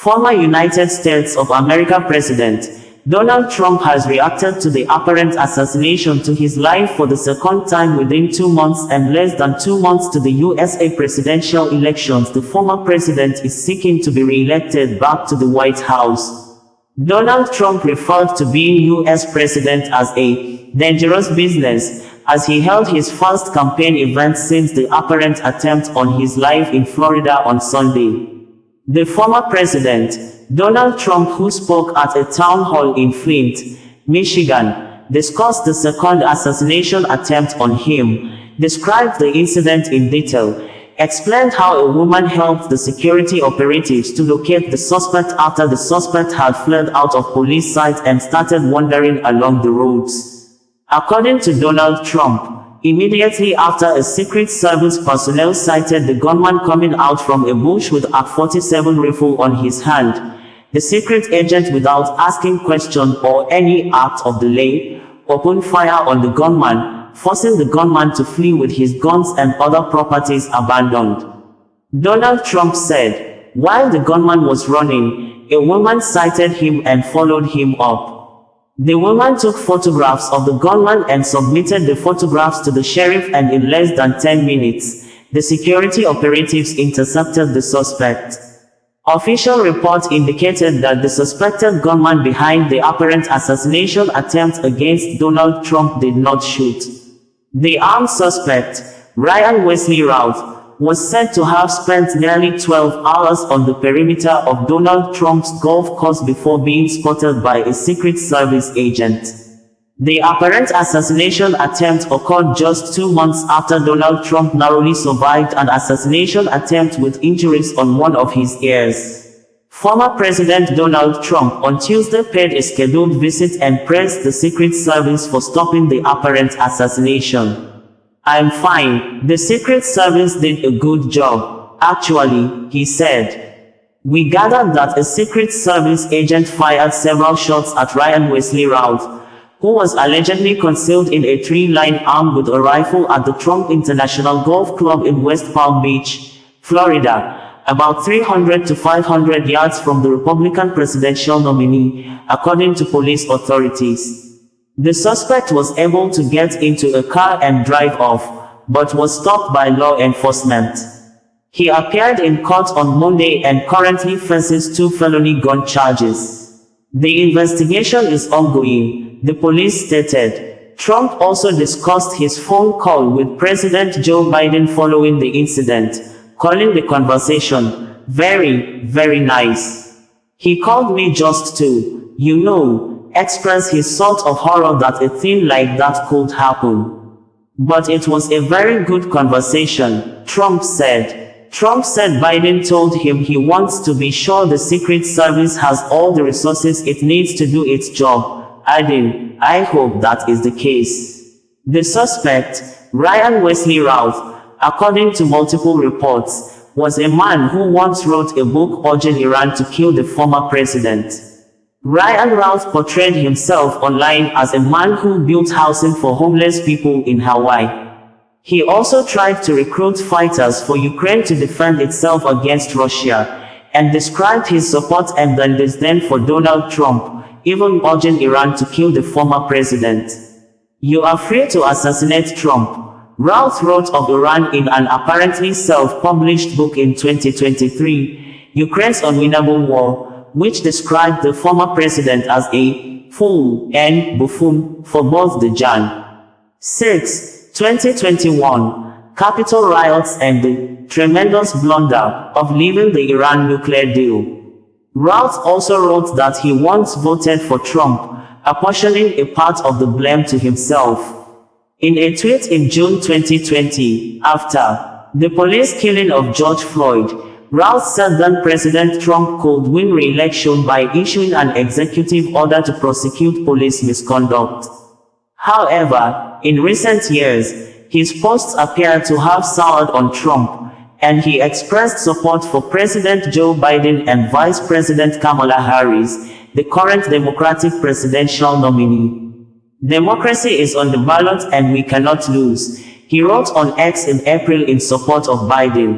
Former United States of America President Donald Trump has reacted to the apparent assassination to his life for the second time within 2 months and less than 2 months to the USA presidential elections. The former president is seeking to be re-elected back to the White House. Donald Trump referred to being U.S. president as a dangerous business as he held his first campaign event since the apparent attempt on his life in Florida on Sunday. The former president, Donald Trump, who spoke at a town hall in Flint, Michigan, discussed the second assassination attempt on him, described the incident in detail, explained how a woman helped the security operatives to locate the suspect after the suspect had fled out of police sight and started wandering along the roads. According to Donald Trump, immediately after, a Secret Service personnel sighted the gunman coming out from a bush with a .47 rifle on his hand. The secret agent, without asking question or any act of delay, opened fire on the gunman, forcing the gunman to flee with his guns and other properties abandoned. Donald Trump said, while the gunman was running, a woman sighted him and followed him up. The woman took photographs of the gunman and submitted the photographs to the sheriff, and in less than 10 minutes, the security operatives intercepted the suspect. Official reports indicated that the suspected gunman behind the apparent assassination attempt against Donald Trump did not shoot. The armed suspect, Ryan Wesley Routh, was said to have spent nearly 12 hours on the perimeter of Donald Trump's golf course before being spotted by a Secret Service agent. The apparent assassination attempt occurred just 2 months after Donald Trump narrowly survived an assassination attempt with injuries on one of his ears. Former President Donald Trump on Tuesday paid a scheduled visit and praised the Secret Service for stopping the apparent assassination. "I'm fine. The Secret Service did a good job, actually," he said. "We gathered that a Secret Service agent fired several shots at Ryan Wesley Routh, who was allegedly concealed in a tree line armed with a rifle at the Trump International Golf Club in West Palm Beach, Florida, about 300 to 500 yards from the Republican presidential nominee, according to police authorities. The suspect was able to get into a car and drive off, but was stopped by law enforcement. He appeared in court on Monday and currently faces 2 felony gun charges. The investigation is ongoing, the police stated. Trump also discussed his phone call with President Joe Biden following the incident, calling the conversation very, very nice. "He called me just to, express his sort of horror that a thing like that could happen. But it was a very good conversation," Trump said. Trump said Biden told him he wants to be sure the Secret Service has all the resources it needs to do its job, adding, "I hope that is the case." The suspect, Ryan Wesley Routh, according to multiple reports, was a man who once wrote a book urging Iran to kill the former president. Ryan Routh portrayed himself online as a man who built housing for homeless people in Hawaii. He also tried to recruit fighters for Ukraine to defend itself against Russia, and described his support and then disdain for Donald Trump, even urging Iran to kill the former president. "You are free to assassinate Trump," Routh wrote of Iran in an apparently self-published book in 2023, Ukraine's Unwinnable War, which described the former president as a fool and buffoon for both the Jan. 6, 2021, Capitol riots and the tremendous blunder of leaving the Iran nuclear deal. Routh also wrote that he once voted for Trump, apportioning a part of the blame to himself. In a tweet in June 2020, after the police killing of George Floyd, Routh said then President Trump could win re-election by issuing an executive order to prosecute police misconduct. However, in recent years, his posts appear to have soured on Trump, and he expressed support for President Joe Biden and Vice President Kamala Harris, the current Democratic presidential nominee. "Democracy is on the ballot and we cannot lose," he wrote on X in April in support of Biden.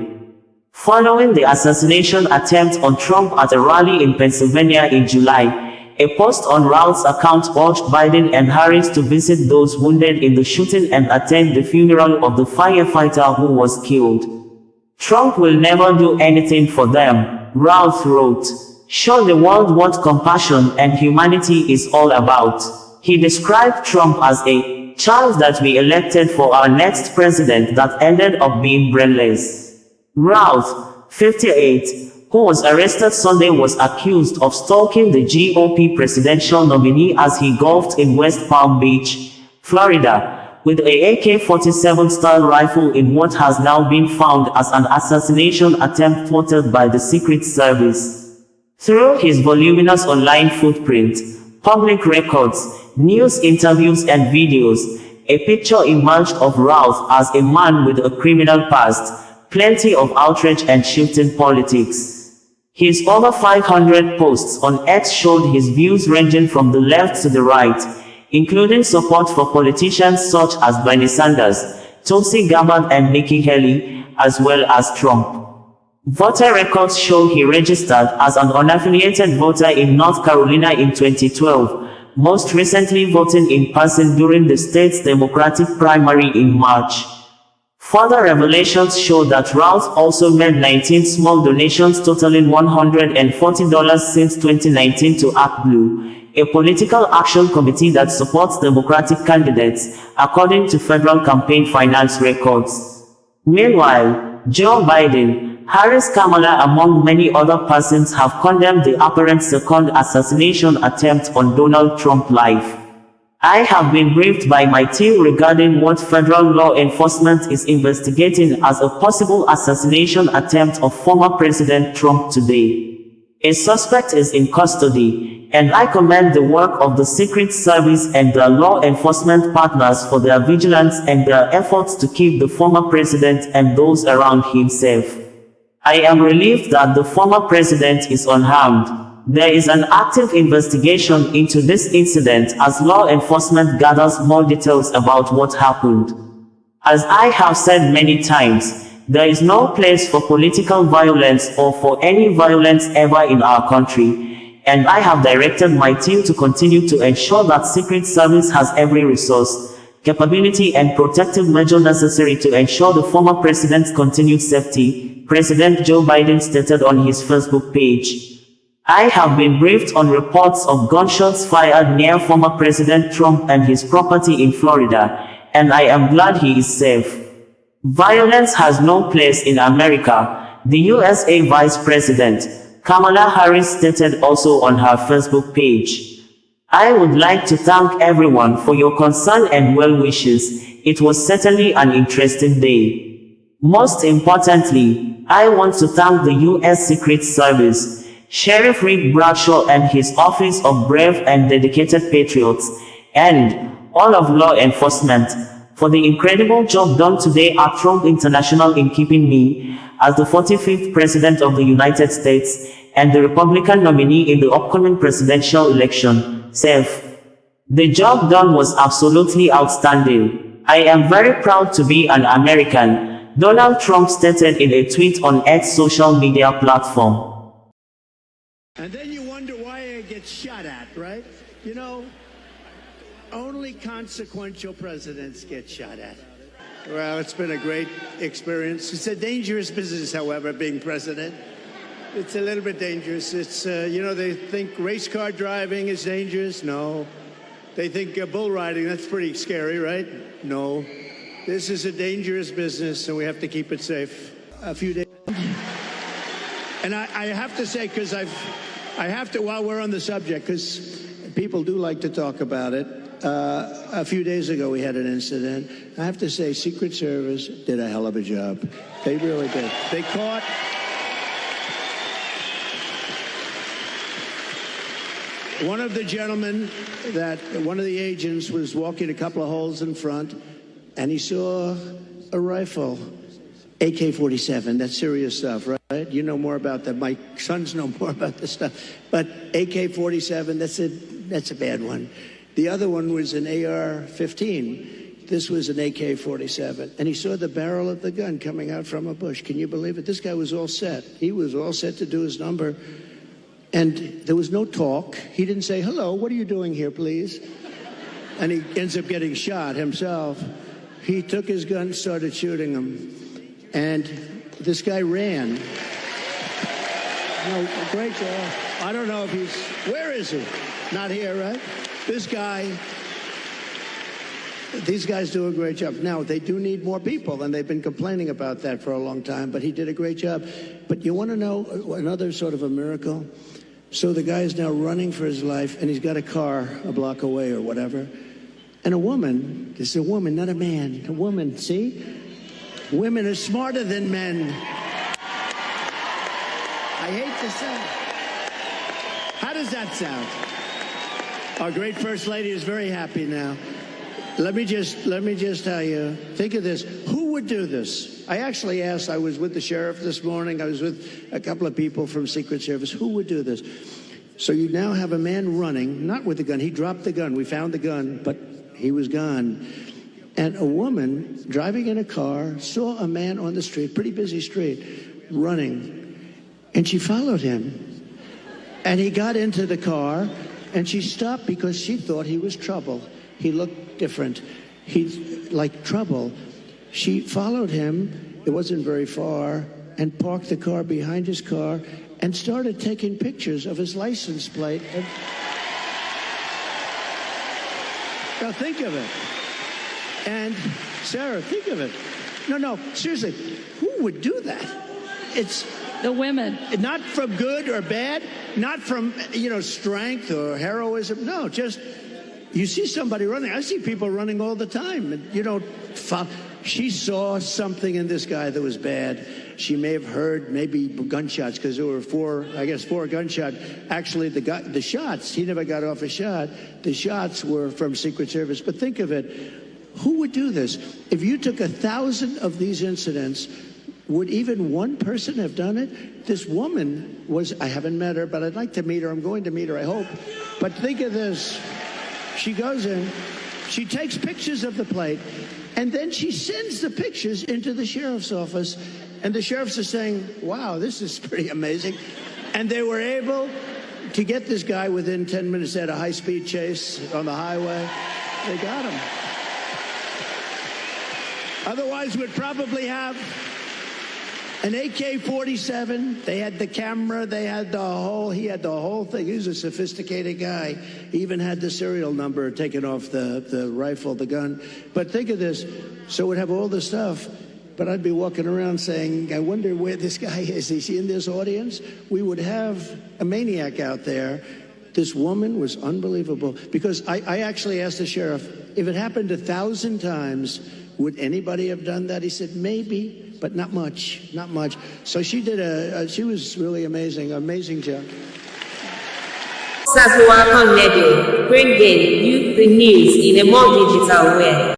Following the assassination attempt on Trump at a rally in Pennsylvania in July, a post on Routh's account urged Biden and Harris to visit those wounded in the shooting and attend the funeral of the firefighter who was killed. "Trump will never do anything for them," Routh wrote. "Show the world what compassion and humanity is all about." He described Trump as a child that we elected for our next president that ended up being brainless. Routh, 58, who was arrested Sunday, was accused of stalking the GOP presidential nominee as he golfed in West Palm Beach, Florida, with a AK-47 style rifle in what has now been found as an assassination attempt thwarted by the Secret Service. Through his voluminous online footprint, public records, news interviews and videos, a picture emerged of Routh as a man with a criminal past, plenty of outrage and shifting politics. His over 500 posts on X showed his views ranging from the left to the right, including support for politicians such as Bernie Sanders, Tulsi Gabbard and Nikki Haley, as well as Trump. Voter records show he registered as an unaffiliated voter in North Carolina in 2012, most recently voting in person during the state's Democratic primary in March. Further revelations show that Routh also made 19 small donations totaling $140 since 2019 to ActBlue, a political action committee that supports Democratic candidates, according to federal campaign finance records. Meanwhile, Joe Biden, Harris, Kamala, among many other persons have condemned the apparent second assassination attempt on Donald Trump's life. "I have been briefed by my team regarding what federal law enforcement is investigating as a possible assassination attempt of former President Trump today. A suspect is in custody, and I commend the work of the Secret Service and their law enforcement partners for their vigilance and their efforts to keep the former president and those around him safe. I am relieved that the former president is unharmed. There is an active investigation into this incident as law enforcement gathers more details about what happened. As I have said many times, there is no place for political violence or for any violence ever in our country, and I have directed my team to continue to ensure that Secret Service has every resource, capability and protective measure necessary to ensure the former president's continued safety," President Joe Biden stated on his Facebook page. "I have been briefed on reports of gunshots fired near former President Trump and his property in Florida, and I am glad he is safe. Violence has no place in America," the USA Vice President, Kamala Harris, stated also on her Facebook page. "I would like to thank everyone for your concern and well wishes. It was certainly an interesting day. Most importantly, I want to thank the U.S. Secret Service, Sheriff Rick Bradshaw and his Office of Brave and Dedicated Patriots, and all of law enforcement, for the incredible job done today at Trump International in keeping me, as the 45th President of the United States, and the Republican nominee in the upcoming presidential election, safe. The job done was absolutely outstanding. I am very proud to be an American," Donald Trump stated in a tweet on X social media platform. And then you wonder why I get shot at, right? You know, only consequential presidents get shot at. Well, it's been a great experience. It's a dangerous business, however, being president. It's a little bit dangerous. It's, you know, they think race car driving is dangerous. No. They think bull riding, that's pretty scary, right? No. This is a dangerous business, and we have to keep it safe. A few days. And I have to say, because I have to, while we're on the subject, because people do like to talk about it. A few days ago, we had an incident. I have to say, Secret Service did a hell of a job. They really did. They caught one of the gentlemen one of the agents was walking a couple of holes in front, and he saw a rifle. AK-47, that's serious stuff, right? You know more about that. My sons know more about this stuff. But AK-47, that's a bad one. The other one was an AR-15. this was an AK-47, and he saw the barrel of the gun coming out from a bush. Can you believe it? This guy was all set. He was all set to do his number, and there was no talk. He didn't say, hello, what are you doing here, please? And he ends up getting shot himself. He took his gun, started shooting him, and this guy ran. No, great job. I don't know if he's, where is he? Not here, right? This guy, these guys do a great job. Now, they do need more people, and they've been complaining about that for a long time, but he did a great job. But you want to know another sort of a miracle? So the guy is now running for his life, and he's got a car a block away or whatever. And a woman, this is a woman, not a man, a woman, see? Women are smarter than men. I hate to say. How does that sound? Our great First Lady is very happy now. Let me just tell you, think of this. Who would do this? I actually asked, I was with the sheriff this morning, I was with a couple of people from Secret Service, who would do this? So you now have a man running, not with the gun, he dropped the gun, we found the gun, but he was gone. And a woman driving in a car saw a man on the street, pretty busy street, running. And she followed him. And he got into the car, and she stopped because she thought he was trouble. He looked different. He's like trouble. She followed him, it wasn't very far, and parked the car behind his car and started taking pictures of his license plate. Now think of it. And Sarah, think of it. No, seriously, who would do that? It's the women. Not from good or bad, not from, strength or heroism. No, just, you see somebody running. I see people running all the time. And she saw something in this guy that was bad. She may have heard maybe gunshots because there were four gunshots. Actually, the shots, he never got off a shot. The shots were from Secret Service. But think of it. Who would do this? If you took 1,000 of these incidents, would even one person have done it? This woman was, I haven't met her, but I'd like to meet her. I'm going to meet her, I hope. But think of this. She goes in, she takes pictures of the plate, and then she sends the pictures into the sheriff's office. And the sheriffs are saying, wow, this is pretty amazing. And they were able to get this guy within 10 minutes. They had a high-speed chase on the highway. They got him. Otherwise, we'd probably have an AK-47. They had the camera. He had the whole thing. He was a sophisticated guy. He even had the serial number taken off the rifle, the gun. But think of this. So we'd have all the stuff. But I'd be walking around saying, I wonder where this guy is. Is he in this audience? We would have a maniac out there. This woman was unbelievable. Because I actually asked the sheriff, if it happened 1,000 times, would anybody have done that? He said, maybe, but not much, not much. So she did she was really amazing job. Sasua Radio, bringing you the news in a more digital way.